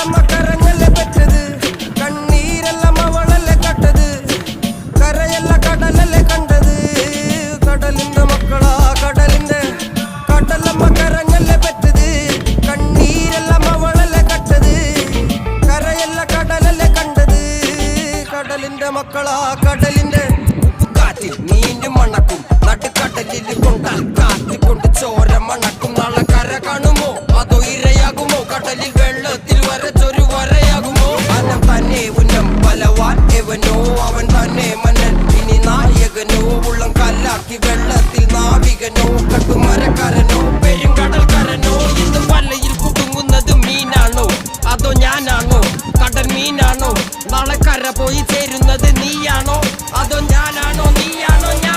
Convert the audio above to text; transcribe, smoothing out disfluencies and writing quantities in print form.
കടലമ്മ കരഞ്ഞല്ലേ പെറ്റത് കണ്ണീരെല്ലാം അവളല്ലേ കട്ടത് കരയല്ല കടലല്ലേ കണ്ടത് കടലിന്റെ മക്കളാ കടലിന്റെ കടലമ്മ കരഞ്ഞല്ലേ പെറ്റത് കണ്ണീരെല്ലാം അവളല്ലേ കട്ടത് കരയല്ല കടലല്ലേ കണ്ടത് കടലിന്റെ മക്കളാ കടലിന്റെ കാറ്റിൽ നീണ്ടു മണക്കും നടുക്കടലിൽ കൊണ്ടാൽ കാറ്റിക്കൊണ്ട് ചോര മണക്കും നാളെ കര കാണുമോ അതോ ഇരയാകുമോ കടലിൽ വെള്ളത്തിൽ വരച്ചൊരു വരയാകുമോ അനം തന്നെ ഉന്നം ബലവാൻ എവനോ അവൻ തന്നെ മന്നൻ ഇനി നായകനോ ഉള്ളം കല്ലാക്കി വെള്ളത്തിൽ നാവികനോ കട്ടുമരക്കാരനോ പെരുങ്കടൽക്കാരനോ ഇന്ന് വലയിൽ കുടുങ്ങുന്നത് മീനാണോ അതോ ഞാനാണോ കടൽ മീനാണോ നാളെ കര പോയി ചേരുന്നത് നീയാണോ അതോ ഞാനാണോ നീയാണോ ഞാൻ